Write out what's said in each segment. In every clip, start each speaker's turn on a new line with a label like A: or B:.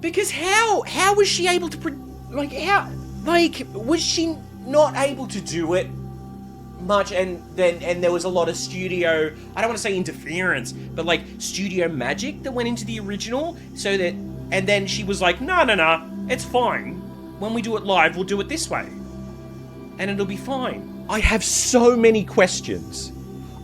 A: Because how was she able to, was she not able to do it much, and there was a lot of studio, I don't want to say interference, but like studio magic that went into the original, so that, and then she was like, no, it's fine. When we do it live, we'll do it this way. And it'll be fine. I have so many questions.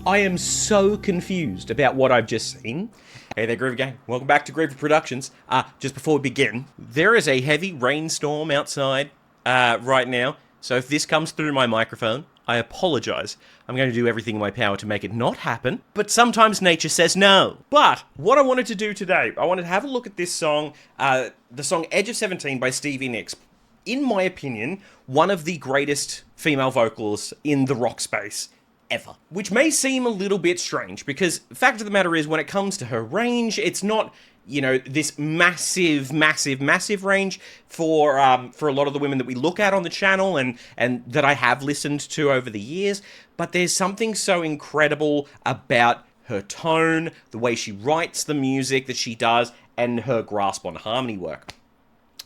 A: I am so confused about what I've just seen. Hey there, Griever Gang. Welcome back to Griever Productions. Just before we begin, there is a heavy rainstorm outside right now. So if this comes through my microphone, I apologize. I'm going to do everything in my power to make it not happen. But sometimes nature says no. But what I wanted to do today, I wanted to have a look at this song, the song Edge of 17 by Stevie Nicks. In my opinion, one of the greatest female vocalists in the rock space ever. Which may seem a little bit strange, because the fact of the matter is, when it comes to her range, it's not, you know, this massive range for a lot of the women that we look at on the channel and that I have listened to over the years. But there's something so incredible about her tone, the way she writes the music that she does, and her grasp on harmony work.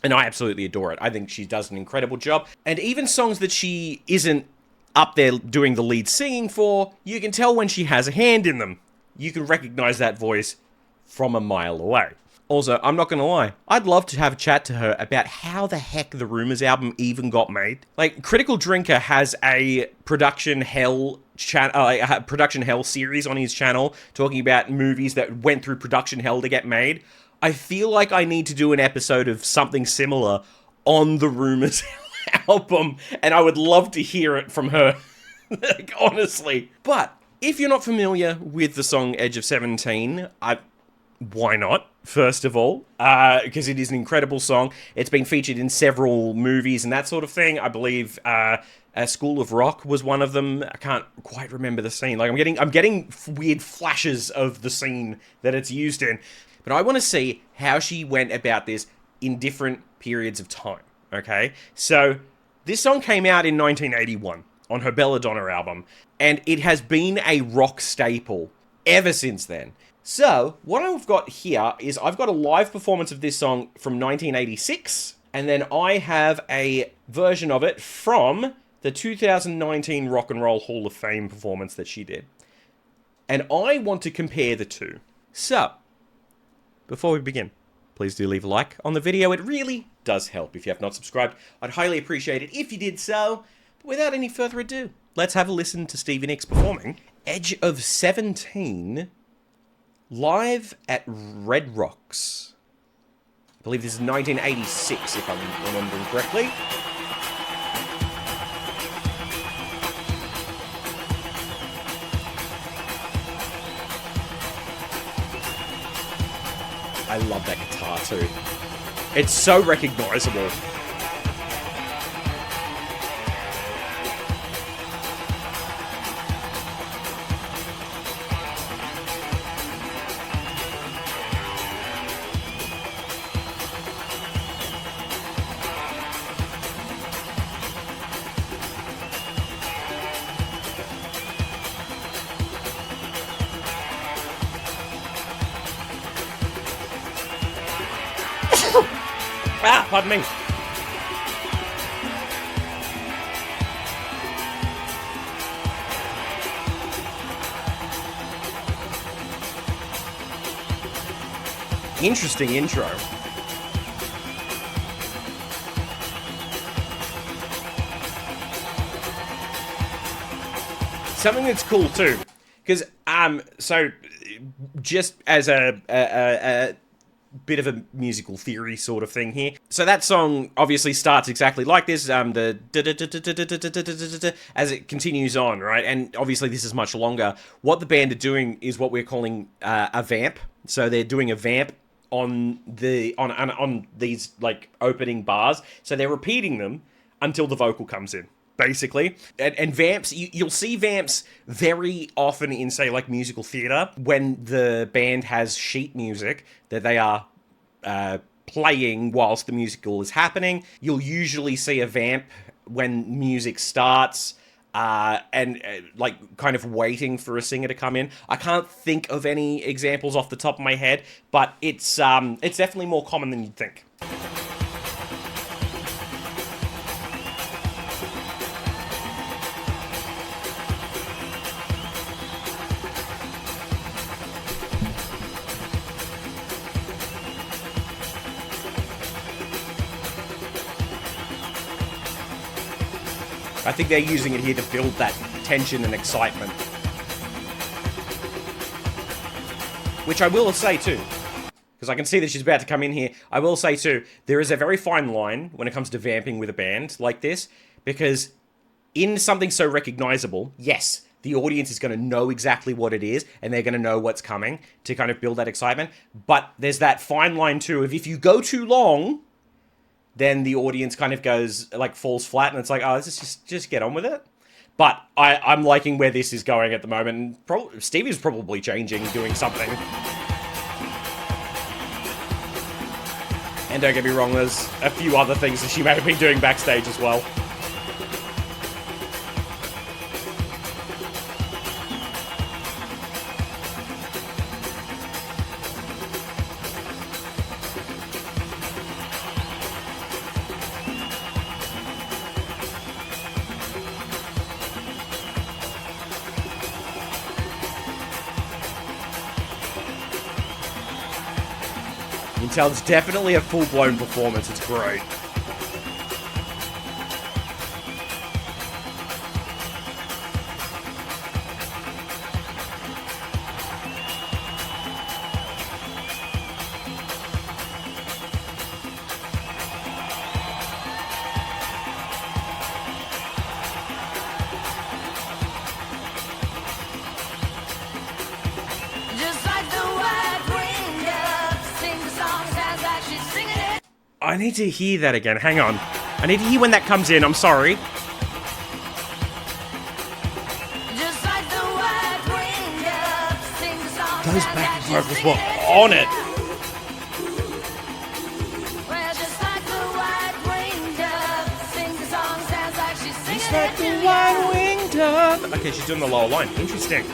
A: And I absolutely adore it. I think she does an incredible job. And even songs that she isn't up there doing the lead singing for, you can tell when she has a hand in them. You can recognize that voice from a mile away. Also, I'm not gonna lie, I'd love to have a chat to her about how the heck the Rumours album even got made. Like, Critical Drinker has a Production Hell series on his channel, talking about movies that went through Production Hell to get made. I feel like I need to do an episode of something similar on the Rumours album, and I would love to hear it from her, like, honestly. But if you're not familiar with the song Edge of 17, why not, first of all? Because it is an incredible song. It's been featured in several movies and that sort of thing. I believe School of Rock was one of them. I can't quite remember the scene. Like, I'm getting weird flashes of the scene that it's used in. But I want to see how she went about this in different periods of time, okay? So, this song came out in 1981 on her Belladonna album, and it has been a rock staple ever since then. So, what I've got here is I've got a live performance of this song from 1986, and then I have a version of it from the 2019 Rock and Roll Hall of Fame performance that she did. And I want to compare the two. So, before we begin, please do leave a like on the video. It really does help. If you have not subscribed, I'd highly appreciate it if you did so. But without any further ado, let's have a listen to Stevie Nicks performing Edge of 17 live at Red Rocks. I believe this is 1986, if I'm remembering correctly. I love that guitar too. It's so recognizable. Pardon me. Interesting intro. Something that's cool too, because so just as a bit of a musical theory sort of thing here. So that song obviously starts exactly like this, the as it continues on, right? And obviously this is much longer. What the band are doing is what we're calling a vamp. So they're doing a vamp on these like opening bars. So they're repeating them until the vocal comes in, basically. And vamps, you'll see vamps very often in, say, like musical theatre, when the band has sheet music that they are playing whilst the musical is happening. You'll usually see a vamp when music starts, and like kind of waiting for a singer to come in. I can't think of any examples off the top of my head, but it's definitely more common than you'd think. I think they're using it here to build that tension and excitement. Which I will say too, because I can see that she's about to come in here. I will say too, there is a very fine line when it comes to vamping with a band like this, because in something so recognizable, yes, the audience is going to know exactly what it is, and they're going to know what's coming to kind of build that excitement. But there's that fine line too of if you go too long, then the audience kind of goes, like, falls flat, and it's like, oh, let's just get on with it. But I'm liking where this is going at the moment. Stevie's probably changing, doing something. And don't get me wrong, there's a few other things that she may have been doing backstage as well. You can tell it's definitely a full-blown performance. It's great. I need to hear that again. Hang on. I need to hear when that comes in. I'm sorry. Those back vocals were on it. Just like the white-winged dove. Okay, she's doing the lower line. Interesting.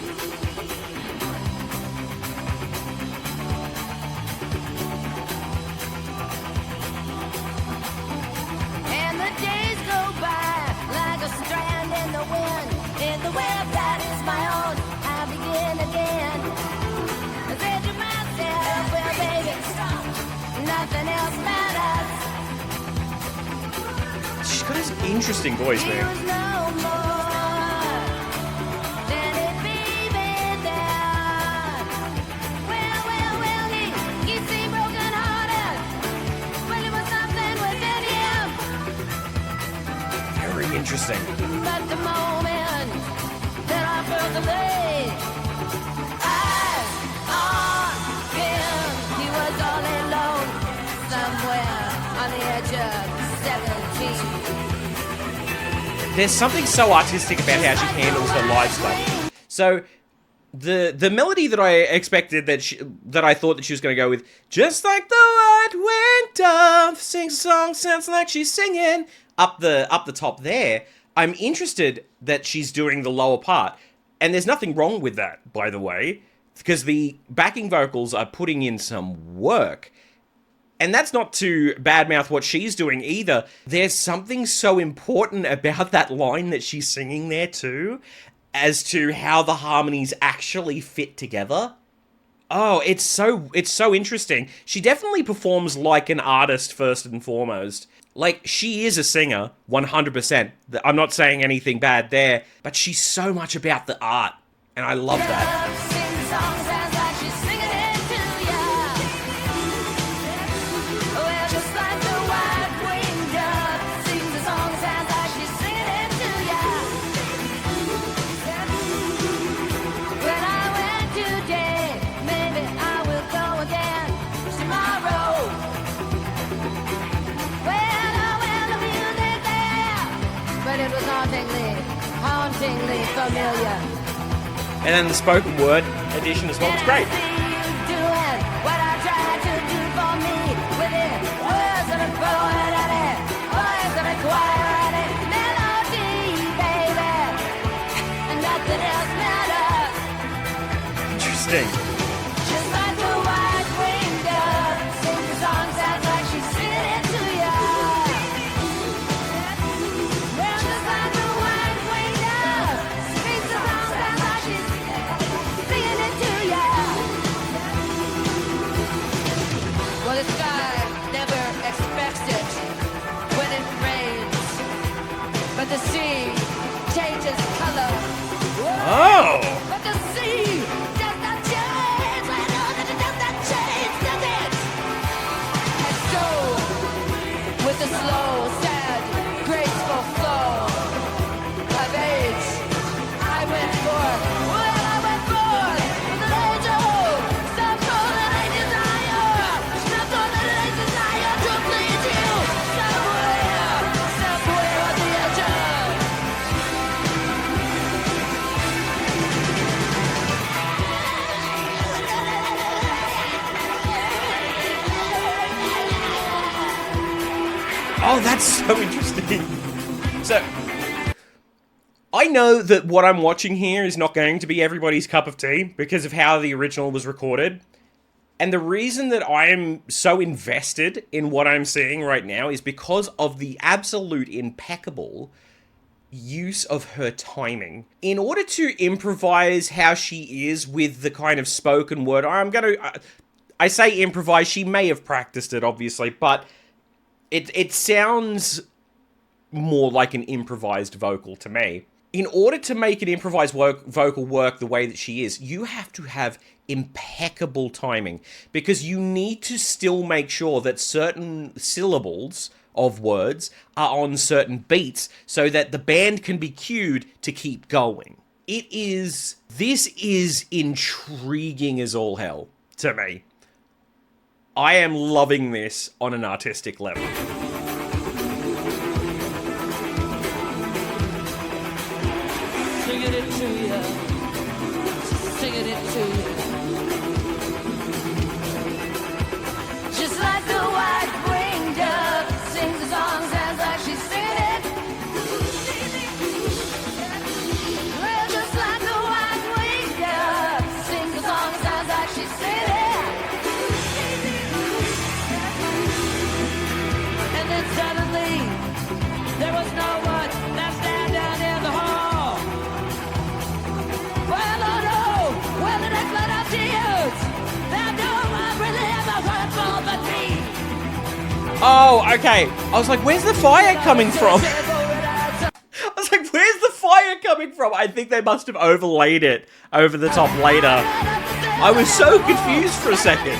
A: She's got this interesting voice, man. Very interesting. But the moment that I felt the lay, eyes on him, he was all alone, somewhere on the edge of 17. There's something so artistic about how she handles her live stuff. So the melody that I expected that I thought that she was going to go with, just like the white-winged dove sings a song, sounds like she's singing up the top there. I'm interested that she's doing the lower part, and there's nothing wrong with that, by the way, because the backing vocals are putting in some work. And that's not to badmouth what she's doing either. There's something so important about that line that she's singing there too, as to how the harmonies actually fit together. Oh, it's so interesting. She definitely performs like an artist first and foremost. Like, she is a singer, 100%. I'm not saying anything bad there, but she's so much about the art, and I love that. Hauntingly familiar. And then the spoken word edition as well. It's great. Interesting. The sky never expects it when it rains, but the sea Oh!
B: With the slow, sad, graceful flow of age, I went for, well, I went for the angel, some soul that I desire, some soul that I desire to please you, somewhere on the edge
A: Oh, that's so interesting. So, I know that what I'm watching here is not going to be everybody's cup of tea because of how the original was recorded. And the reason that I am so invested in what I'm seeing right now is because of the absolute impeccable use of her timing. In order to improvise how she is with the kind of spoken word, I say improvise, she may have practiced it, obviously, but it sounds more like an improvised vocal to me. In order to make an improvised vocal work the way that she is, you have to have impeccable timing, because you need to still make sure that certain syllables of words are on certain beats so that the band can be cued to keep going. This is intriguing as all hell to me. I am loving this on an artistic level.
B: singing it to you, singing it to you. Just like the white-winged dove sings the song, sounds like she's singing it. Well, just like the white-winged dove sings the song, sounds like she's singing it. And then suddenly, there was no one left standing in the hall. Well, oh no, well, the next blood of tears, that no one really ever heard more but me.
A: Oh, okay. I was like, where's the fire coming from? I was like, where's the fire coming from? I think they must have overlaid it over the top later. I was so confused for a second.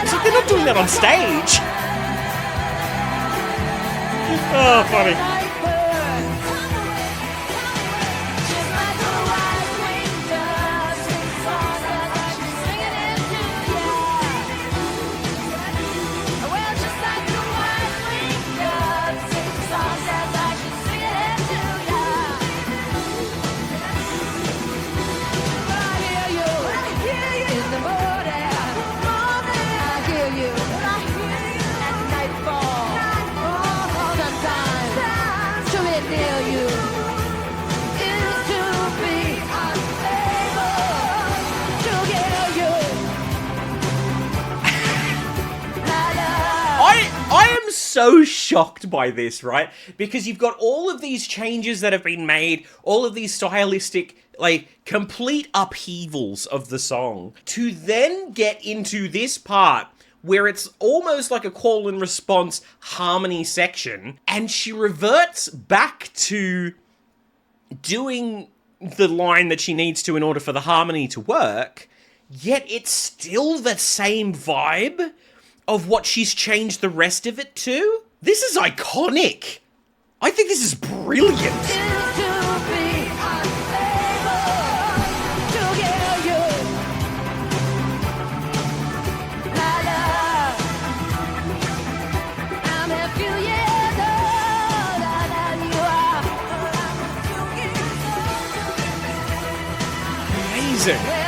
A: It's like, they're not doing that on stage. Oh, funny. I am so shocked by this, right? Because you've got all of these changes that have been made, all of these stylistic, like, complete upheavals of the song, to then get into this part where it's almost like a call and response harmony section, and she reverts back to doing the line that she needs to in order for the harmony to work, yet it's still the same vibe of what she's changed the rest of it to? This is iconic. I think this is brilliant. Amazing.
B: When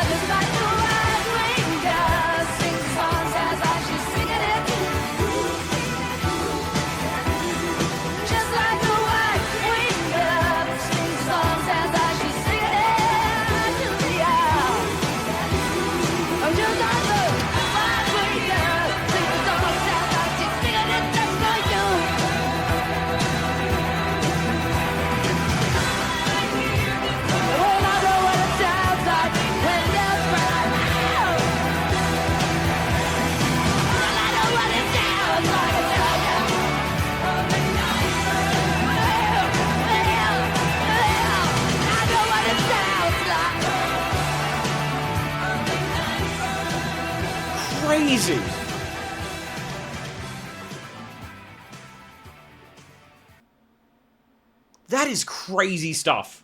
A: That is crazy stuff.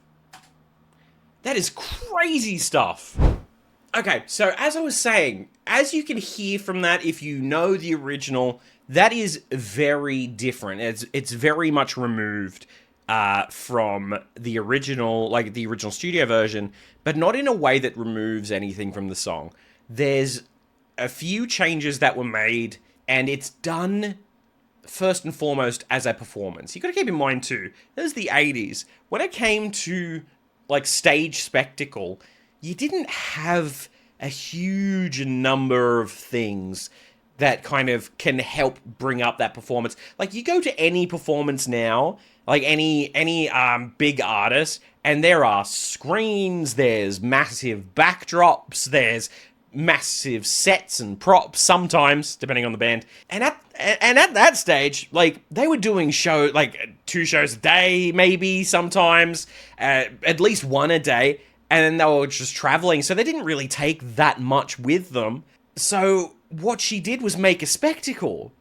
A: That is crazy stuff. Okay, so as I was saying, as you can hear from that, if you know the original, that is very different. It's very much removed from the original, like the original studio version, but not in a way that removes anything from the song. There's a few changes that were made, and it's done first and foremost as a performance. You got to keep in mind too, there's the 80s. When it came to like stage spectacle, you didn't have a huge number of things that kind of can help bring up that performance. Like, you go to any performance now, like any big artist, and there are screens, there's massive backdrops, there's massive sets and props sometimes, depending on the band. And at that stage, like, they were doing like 2 shows a day, maybe sometimes, at least 1 a day, and then they were just traveling, so they didn't really take that much with them. So what she did was make a spectacle.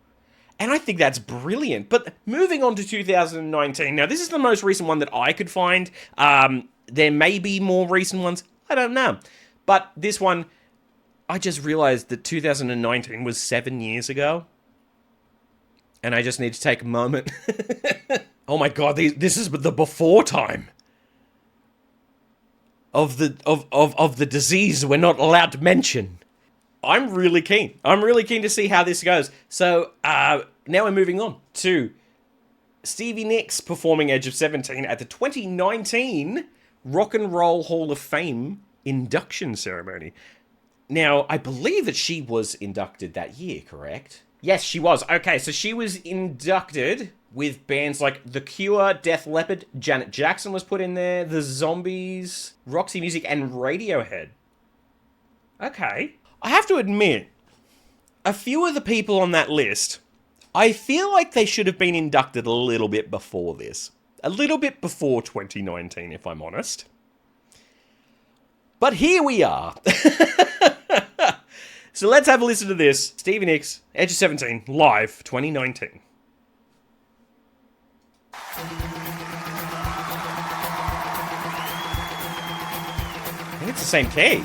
A: And I think that's brilliant. But moving on to 2019, now this is the most recent one that I could find. There may be more recent ones, I don't know. But this one, I just realized that 2019 was 7 years ago. And I just need to take a moment. Oh my god, this is the before time of the disease we're not allowed to mention. I'm really keen. I'm really keen to see how this goes. So, now we're moving on to Stevie Nicks performing Edge of 17 at the 2019 Rock and Roll Hall of Fame induction ceremony. Now, I believe that she was inducted that year, correct? Yes, she was. Okay, so she was inducted with bands like The Cure, Def Leppard, Janet Jackson was put in there, The Zombies, Roxy Music, and Radiohead. Okay. I have to admit, a few of the people on that list, I feel like they should have been inducted a little bit before this. A little bit before 2019, if I'm honest. But here we are. So let's have a listen to this. Stevie Nicks, Edge of 17, live, 2019. I think it's the same key.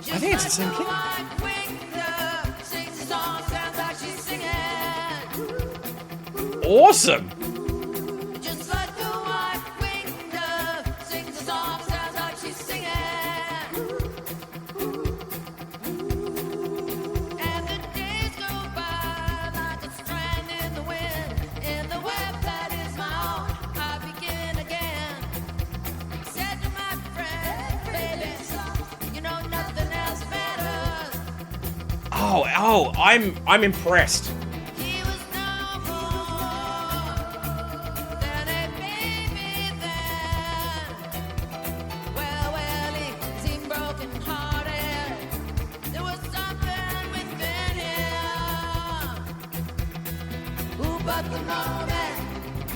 A: I think it's the same key. Awesome. Oh, I'm impressed.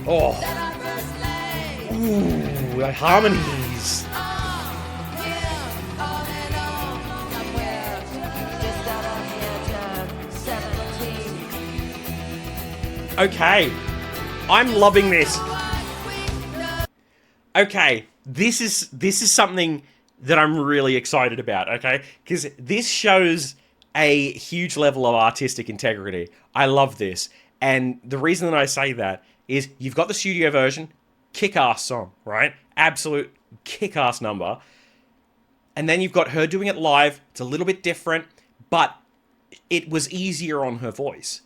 A: Oh. Ooh, the harmonies. Okay, I'm loving this. Okay, this is something that I'm really excited about, okay? Because this shows a huge level of artistic integrity. I love this. And the reason that I say that is you've got the studio version, kick-ass song, right? Absolute kick-ass number. And then you've got her doing it live. It's a little bit different, but it was easier on her voice.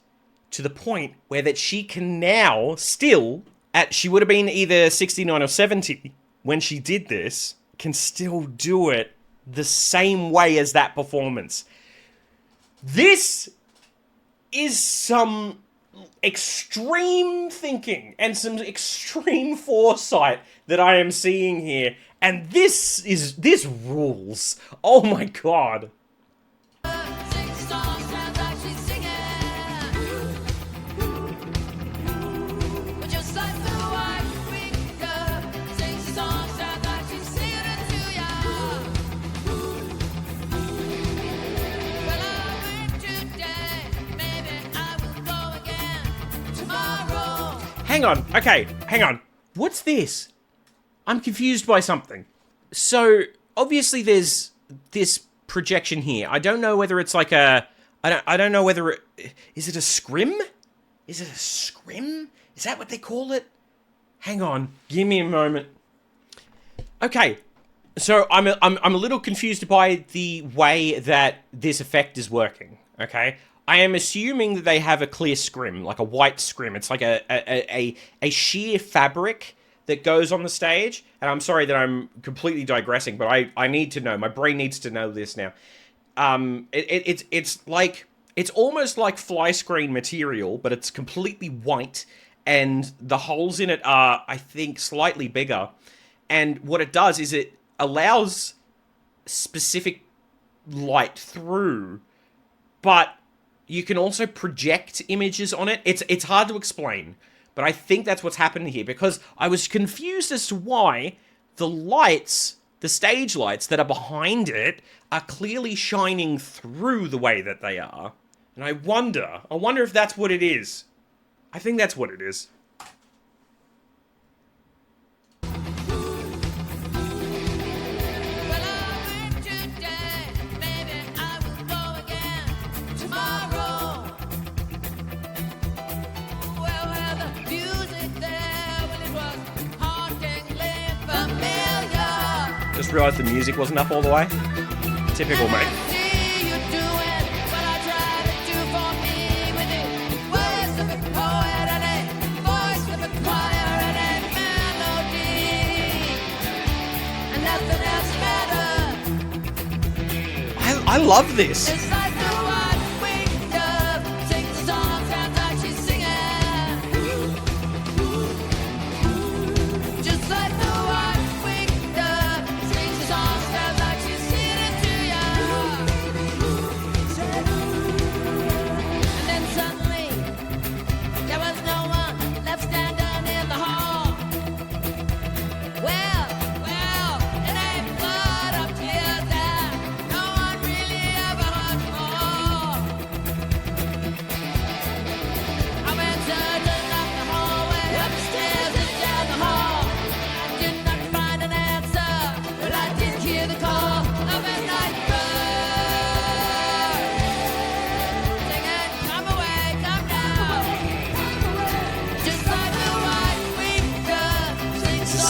A: To the point where that she can now still, she would have been either 69 or 70 when she did this, can still do it the same way as that performance. This is some extreme thinking and some extreme foresight that I am seeing here. And this rules. Oh my god. Hang on. Okay, hang on. What's this? I'm confused by something. So, obviously there's this projection here. I don't know whether it's like a... I don't know whether it... Is it a scrim? Is it a scrim? Is that what they call it? Hang on. Give me a moment. Okay. So, I'm a little confused by the way that this effect is working. Okay? I am assuming that they have a clear scrim, like a white scrim. It's like a sheer fabric that goes on the stage. And I'm sorry that I'm completely digressing, but I need to know. My brain needs to know this now. It's like, it's almost like fly screen material, but it's completely white, and the holes in it are, I think, slightly bigger. And what it does is it allows specific light through, but you can also project images on it. It's hard to explain, but I think that's what's happening here, because I was confused as to why the lights, the stage lights that are behind it, are clearly shining through the way that they are. And I wonder if that's what it is. I think that's what it is. Just realised the music wasn't up all the way. Typical, mate. I love this.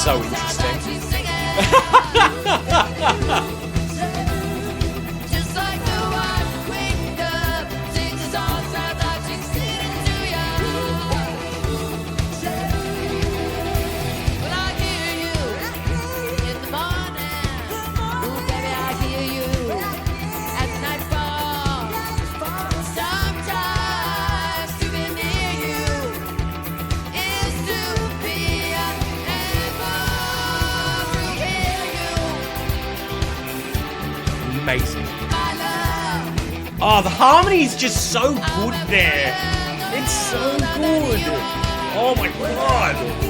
A: So interesting. Amazing. Oh, the harmony's just so good there. It's so good. Oh my god.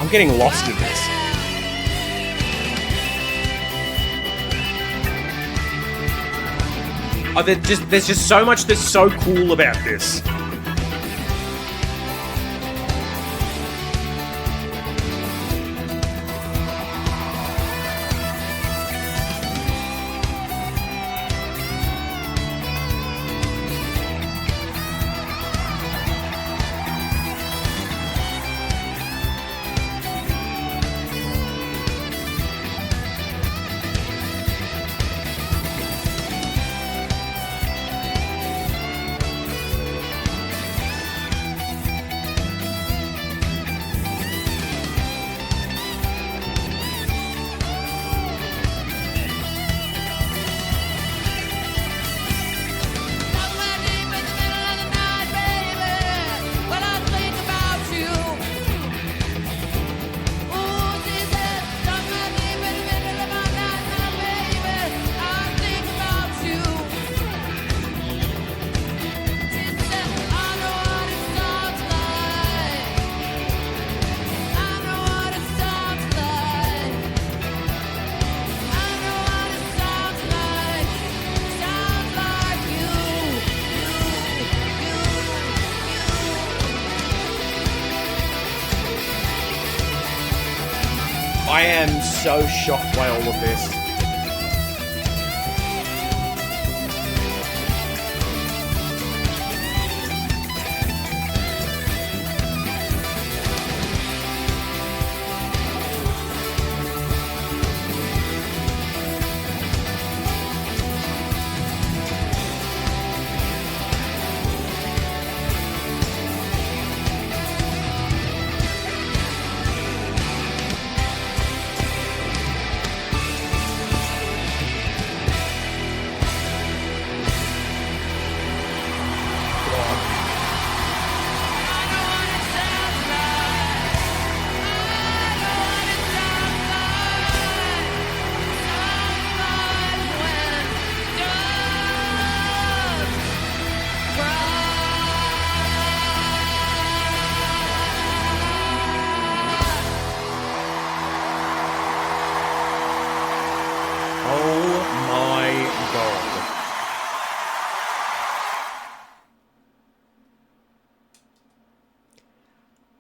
A: I'm getting lost in this. Oh, there's just so much that's so cool about this. I am so shocked by all of this.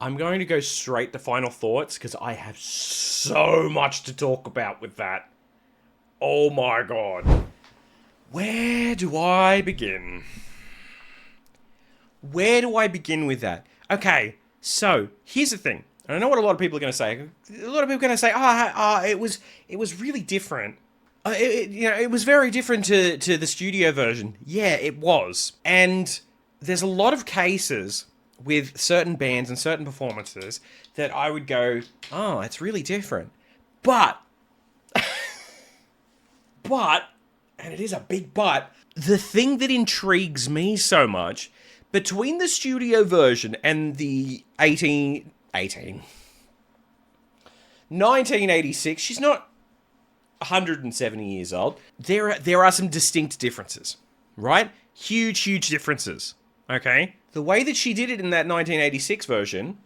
A: I'm going to go straight to final thoughts because I have so much to talk about with that. Oh my god. Where do I begin? Where do I begin with that? Okay, so here's the thing. I know what a lot of people are going to say. A lot of people are going to say, it was really different. It was very different to the studio version. Yeah, it was. And there's a lot of cases with certain bands and certain performances that I would go, oh, it's really different. But, and it is a big but, the thing that intrigues me so much, between the studio version and the 1986, she's not 170 years old, there are some distinct differences, right? Huge differences, okay? The way that she did it in that 1986 version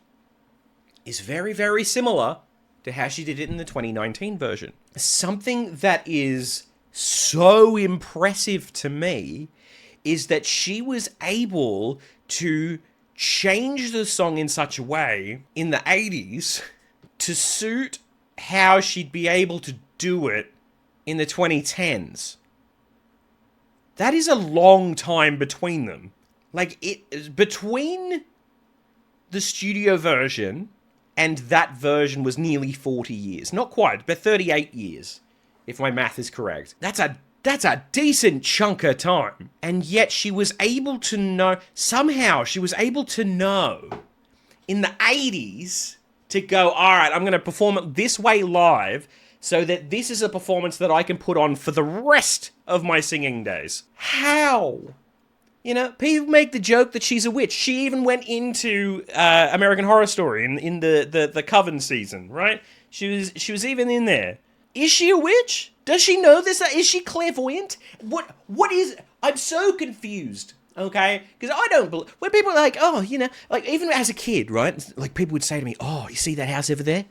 A: is very, very similar to how she did it in the 2019 version. Something that is so impressive to me is that she was able to change the song in such a way in the 80s to suit how she'd be able to do it in the 2010s. That is a long time between them. Like, between the studio version and that version was nearly 40 years. Not quite, but 38 years, if my math is correct. That's a decent chunk of time. And yet she was able to know, somehow she was able to know in the 80s to go, all right, I'm going to perform it this way live so that this is a performance that I can put on for the rest of my singing days. How? You know, people make the joke that she's a witch. She even went into American Horror Story in the Coven season, right? She was even in there. Is she a witch? Does she know this? Is she clairvoyant? What is... I'm so confused, okay? Because I don't believe... When people are like, oh, you know... Like, even as a kid, right? Like, people would say to me, oh, you see that house over there?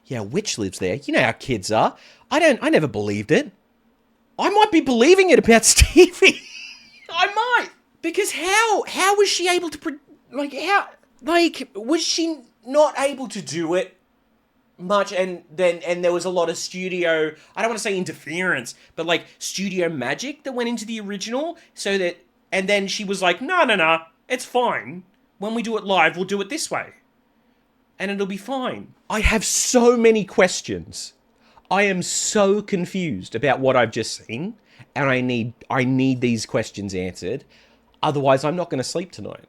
A: Yeah, a witch lives there. You know how kids are. I never believed it. I might be believing it about Stevie. I might. Because how was she able to... was she not able to do it much, and there was a lot of studio, I don't want to say interference, but like studio magic that went into the original, so that, and then she was like, no, it's fine. When we do it live, we'll do it this way. And it'll be fine. I have so many questions. I am so confused about what I've just seen, and I need these questions answered. Otherwise, I'm not going to sleep tonight.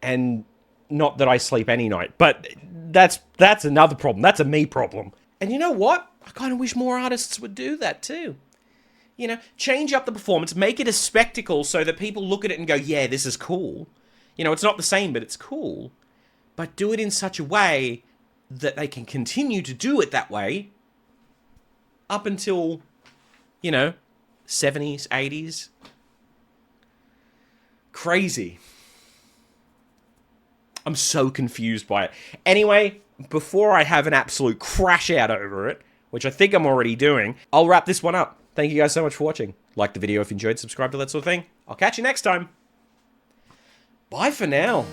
A: And not that I sleep any night, but that's another problem. That's a me problem. And you know what? I kind of wish more artists would do that too. You know, change up the performance, make it a spectacle so that people look at it and go, yeah, this is cool. You know, it's not the same, but it's cool. But do it in such a way that they can continue to do it that way up until, you know, 70s, 80s. Crazy. I'm so confused by it. Anyway, before I have an absolute crash out over it, which I think I'm already doing, I'll wrap this one up. Thank you guys so much for watching. Like the video if you enjoyed, subscribe to that sort of thing. I'll catch you next time. Bye for now.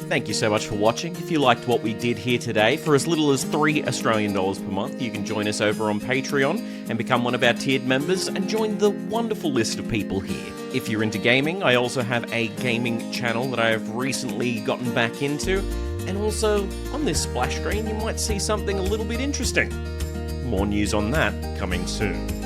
A: Thank you so much for watching. If you liked what we did here today, for as little as $3 Australian per month, you can join us over on Patreon and become one of our tiered members and join the wonderful list of people here. If you're into gaming, I also have a gaming channel that I have recently gotten back into, and also on this splash screen you might see something a little bit interesting. More news on that coming soon.